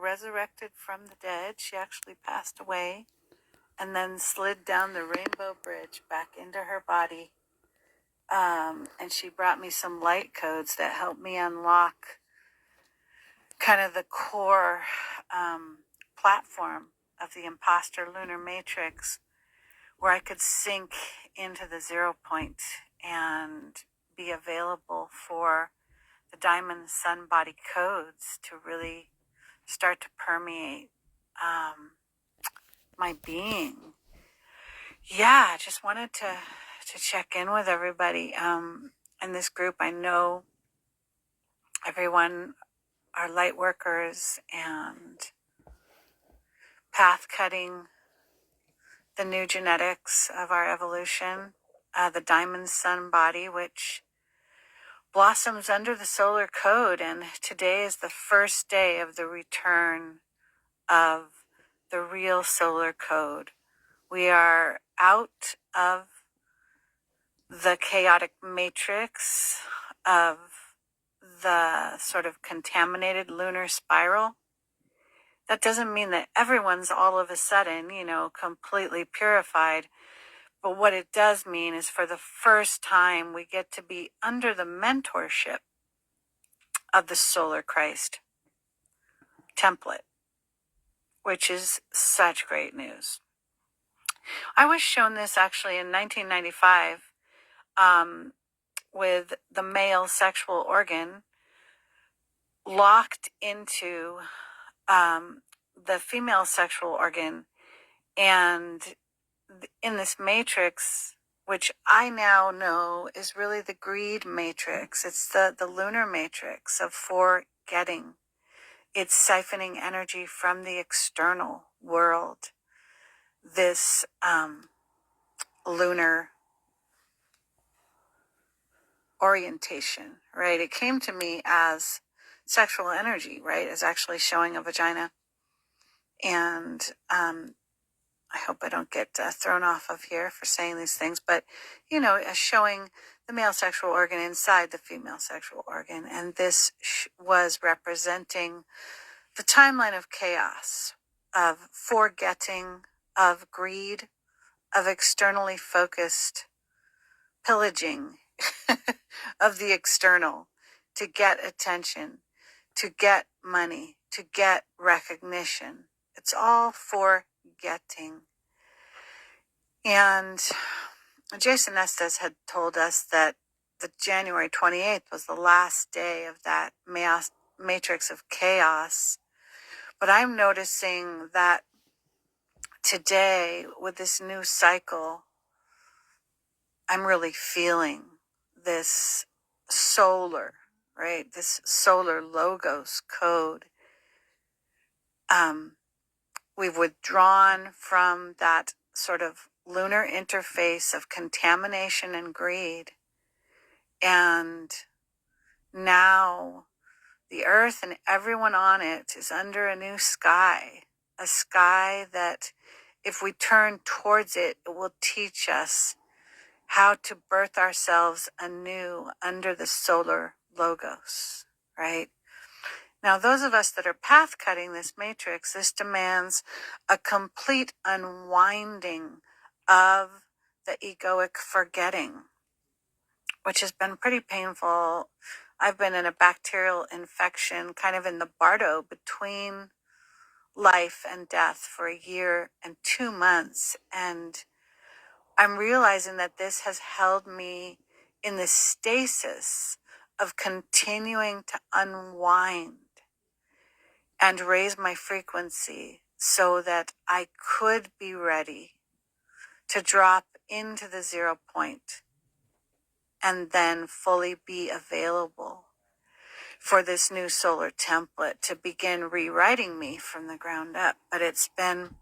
resurrected from the dead. She actually passed away and then slid down the Rainbow Bridge back into her body. And she brought me some light codes that helped me unlock kind of the core platform of the imposter lunar matrix, where I could sink into the 0 point and be available for the diamond sun body codes to really start to permeate my being. Yeah, I just wanted to check in with everybody in this group. I know everyone are light workers and path cutting the new genetics of our evolution, the diamond sun body, which blossoms under the solar code. And today is the first day of the return of the real solar code. We are out of the chaotic matrix of the sort of contaminated lunar spiral. That doesn't mean that everyone's all of a sudden, completely purified. But what it does mean is for the first time, we get to be under the mentorship of the Solar Christ template, which is such great news. I was shown this actually in 1995 with the male sexual organ locked into the female sexual organ. And in this matrix, which I now know is really the greed matrix, it's the lunar matrix of forgetting. It's siphoning energy from the external world. This lunar orientation, right? It came to me as sexual energy, right? As actually showing a vagina. And I hope I don't get thrown off of here for saying these things, but, as showing the male sexual organ inside the female sexual organ. And this was representing the timeline of chaos, of forgetting, of greed, of externally focused pillaging of the external to get attention, to get money, to get recognition. It's all forgetting. And Jason Estes had told us that the January 28th was the last day of that matrix of chaos. But I'm noticing that today, with this new cycle, I'm really feeling this solar, right? This solar logos code. We've withdrawn from that sort of lunar interface of contamination and greed. And now the earth and everyone on it is under a new sky, a sky that if we turn towards it, it will teach us how to birth ourselves anew under the solar logos, right? Now, those of us that are path cutting this matrix, this demands a complete unwinding of the egoic forgetting, which has been pretty painful. I've been in a bacterial infection, kind of in the bardo between life and death for a year and 2 months. And I'm realizing that this has held me in the stasis of continuing to unwind and raise my frequency so that I could be ready to drop into the 0 point and then fully be available for this new solar template to begin rewriting me from the ground up. But it's been,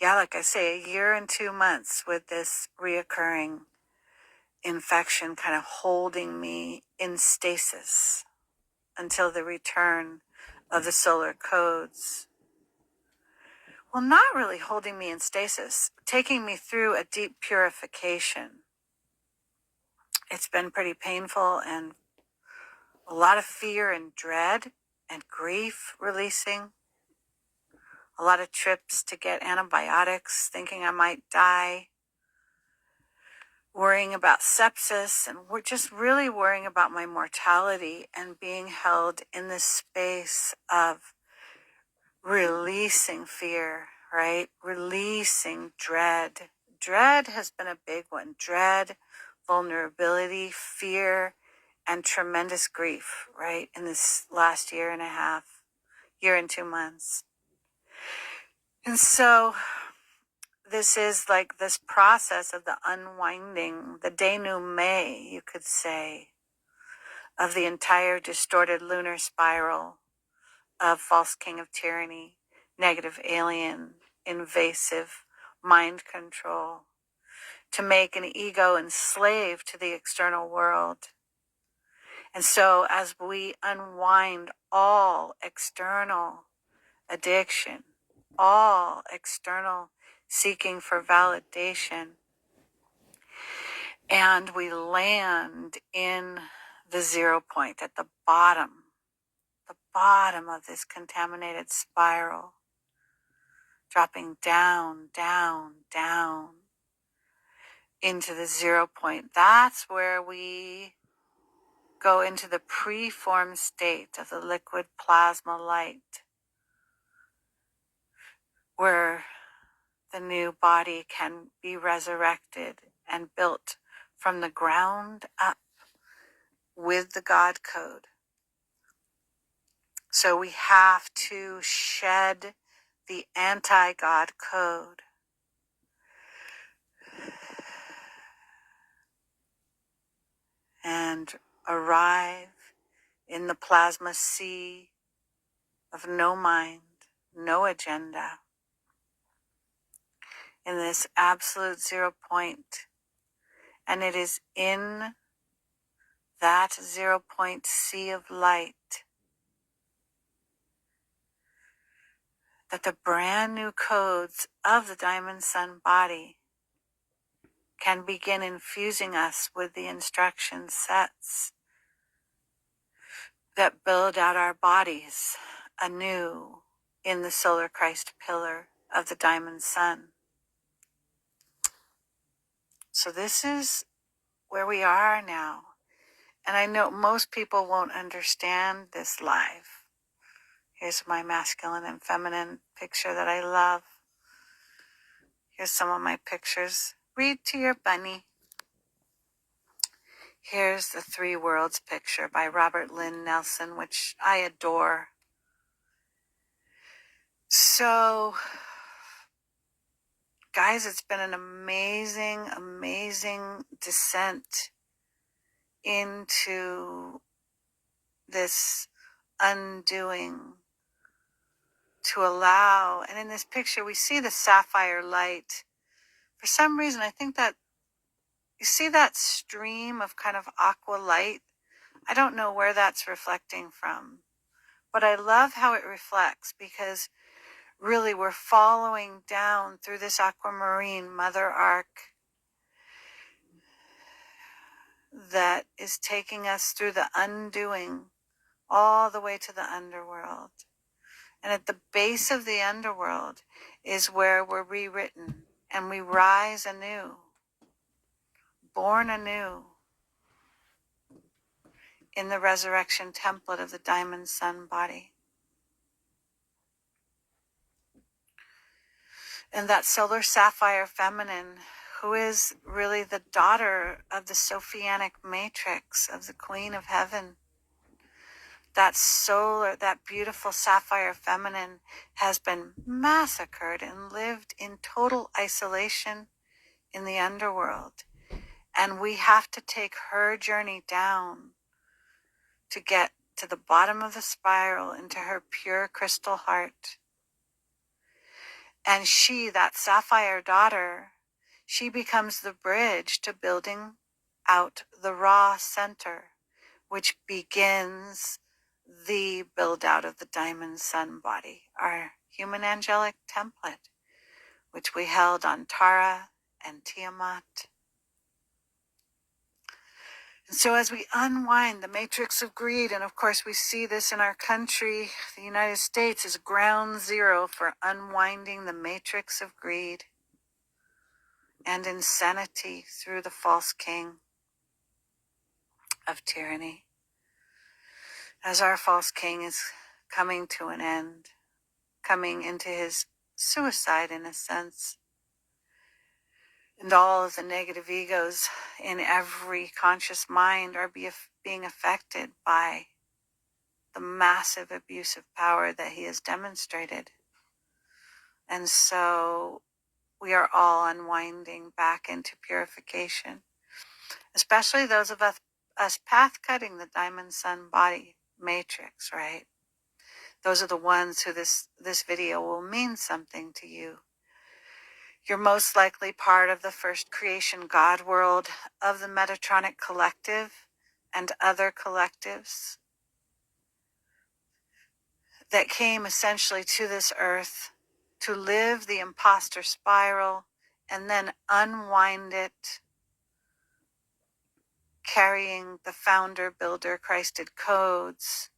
like I say, a year and 2 months with this reoccurring infection kind of holding me in stasis until the return of the solar codes. Well, not really holding me in stasis, taking me through a deep purification. It's been pretty painful and a lot of fear and dread. and grief releasing. A lot of trips to get antibiotics, thinking I might die, worrying about sepsis, and we're just really worrying about my mortality and being held in this space of releasing fear, right? Releasing dread. Dread has been a big one. Dread, vulnerability, fear, and tremendous grief, right? In this last year and a half, year and 2 months. And so this is like this process of the unwinding, the denouement, you could say, of the entire distorted lunar spiral of false king of tyranny, negative alien, invasive mind control, to make an ego enslaved to the external world. And so as we unwind all external addiction, all external seeking for validation, and we land in the 0 point at the bottom of this contaminated spiral, dropping down, down, down into the 0 point. That's where we go into the preformed state of the liquid plasma light, where the new body can be resurrected and built from the ground up with the God code. So we have to shed the anti-God code and arrive in the plasma sea of no mind, no agenda, in this absolute 0 point. And it is in that 0 point sea of light that the brand new codes of the Diamond Sun body can begin infusing us with the instruction sets that build out our bodies anew in the solar Christ pillar of the Diamond Sun. So this is where we are now. And I know most people won't understand this live. Here's my masculine and feminine picture that I love. Here's some of my pictures. Read to your bunny. Here's the Three Worlds picture by Robert Lynn Nelson, which I adore. So, guys, it's been an amazing, amazing descent into this undoing to allow. And in this picture, we see the sapphire light. For some reason, I think that you see that stream of kind of aqua light. I don't know where that's reflecting from, but I love how it reflects, because really we're following down through this aquamarine mother arc that is taking us through the undoing all the way to the underworld. And at the base of the underworld is where we're rewritten and we rise anew, born anew in the resurrection template of the Diamond Sun body. And that solar sapphire feminine, who is really the daughter of the Sophianic matrix of the Queen of Heaven, that solar, that beautiful sapphire feminine has been massacred and lived in total isolation in the underworld. And we have to take her journey down to get to the bottom of the spiral into her pure crystal heart. And she, that sapphire daughter, she becomes the bridge to building out the raw center, which begins the build out of the Diamond Sun body, our human angelic template, which we held on Tara and Tiamat. And so as we unwind the matrix of greed, and of course we see this in our country, the United States is ground zero for unwinding the matrix of greed and insanity through the false king of tyranny. As our false king is coming to an end, coming into his suicide in a sense, and all of the negative egos in every conscious mind are being affected by the massive abuse of power that he has demonstrated. And so we are all unwinding back into purification, especially those of us path cutting the diamond sun body matrix, right? Those are the ones who this video will mean something to you. You're most likely part of the first creation God world of the Metatronic Collective and other collectives that came essentially to this earth to live the imposter spiral and then unwind it, carrying the founder, builder, Christed codes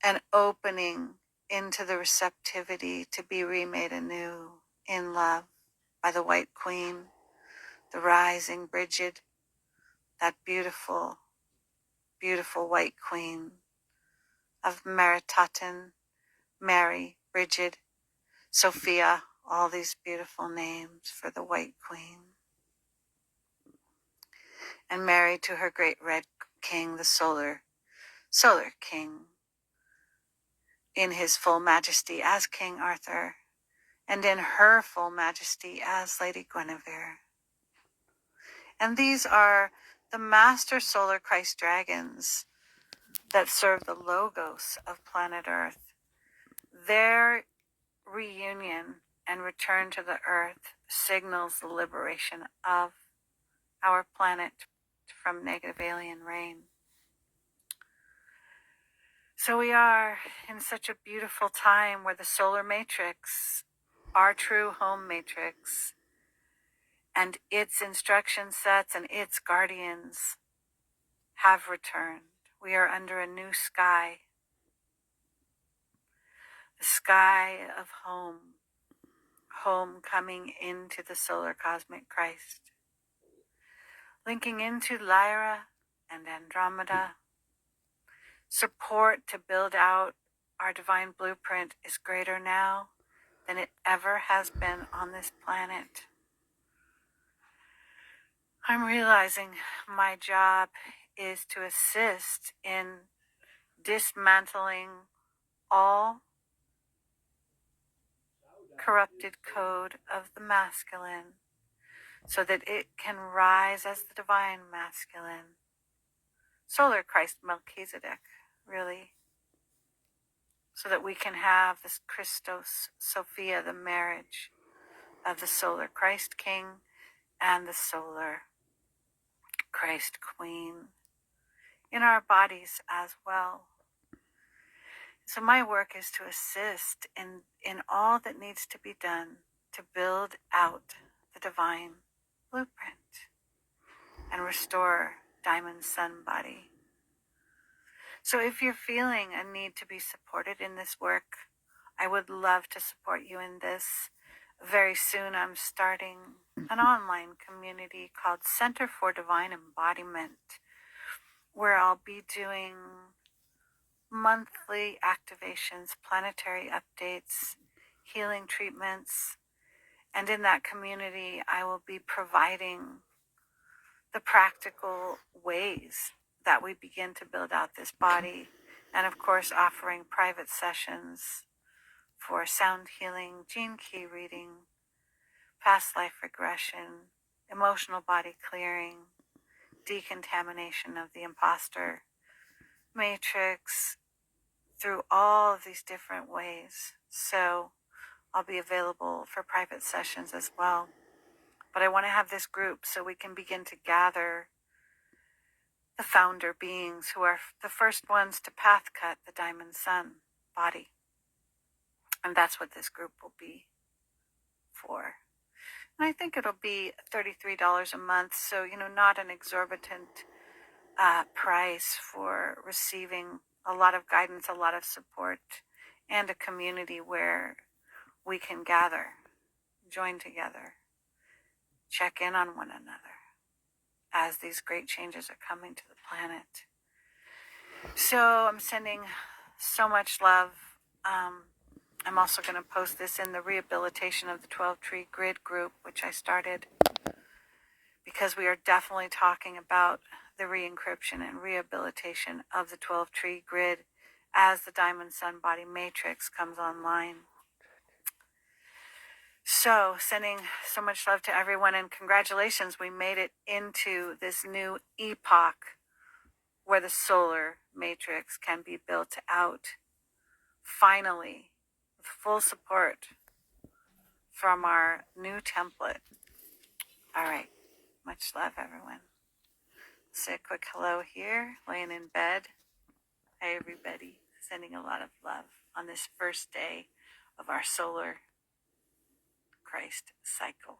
and opening into the receptivity to be remade anew in love by the White Queen, the rising Bridget, that beautiful, beautiful White Queen of Meritaten, Mary, Bridget, Sophia, all these beautiful names for the White Queen. And married to her great red king, the solar king, in his full majesty as King Arthur, and in her full majesty as Lady Guinevere. And these are the master solar Christ dragons that serve the logos of planet Earth. Their reunion and return to the earth signals the liberation of our planet from negative alien reign. So we are in such a beautiful time where the solar matrix, our true home matrix, and its instruction sets and its guardians have returned. We are under a new sky, the sky of home coming into the solar cosmic Christ, linking into Lyra and Andromeda. Support to build out our divine blueprint is greater now than it ever has been on this planet. I'm realizing my job is to assist in dismantling all corrupted code of the masculine so that it can rise as the divine masculine. Solar Christ Melchizedek, really. So that we can have this Christos Sophia, the marriage of the solar Christ King and the solar Christ Queen in our bodies as well. So my work is to assist in all that needs to be done to build out the divine blueprint and restore Diamond Sun body. So if you're feeling a need to be supported in this work, I would love to support you in this. Very soon I'm starting an online community called Center for Divine Embodiment, where I'll be doing monthly activations, planetary updates, healing treatments, and in that community I will be providing the practical ways that we begin to build out this body, and of course offering private sessions for sound healing, gene key reading, past life regression, emotional body clearing, decontamination of the imposter matrix, through all of these different ways. So I'll be available for private sessions as well. But I want to have this group so we can begin to gather the founder beings who are the first ones to path cut the Diamond Sun body. And that's what this group will be for. And I think it'll be $33 a month, so, not an exorbitant price for receiving a lot of guidance, a lot of support, and a community where we can gather, join together, check in on one another as these great changes are coming to the planet. So I'm sending so much love. I'm also going to post this in the rehabilitation of the 12 Tree Grid group, which I started because we are definitely talking about the re-encryption and rehabilitation of the 12 Tree Grid as the Diamond Sun Body Matrix comes online. So, sending so much love to everyone, and congratulations, we made it into this new epoch where the solar matrix can be built out, finally, with full support from our new template. All right, much love, everyone. Say a quick hello here, laying in bed. Hi, everybody. Sending a lot of love on this first day of our solar Christ cycle.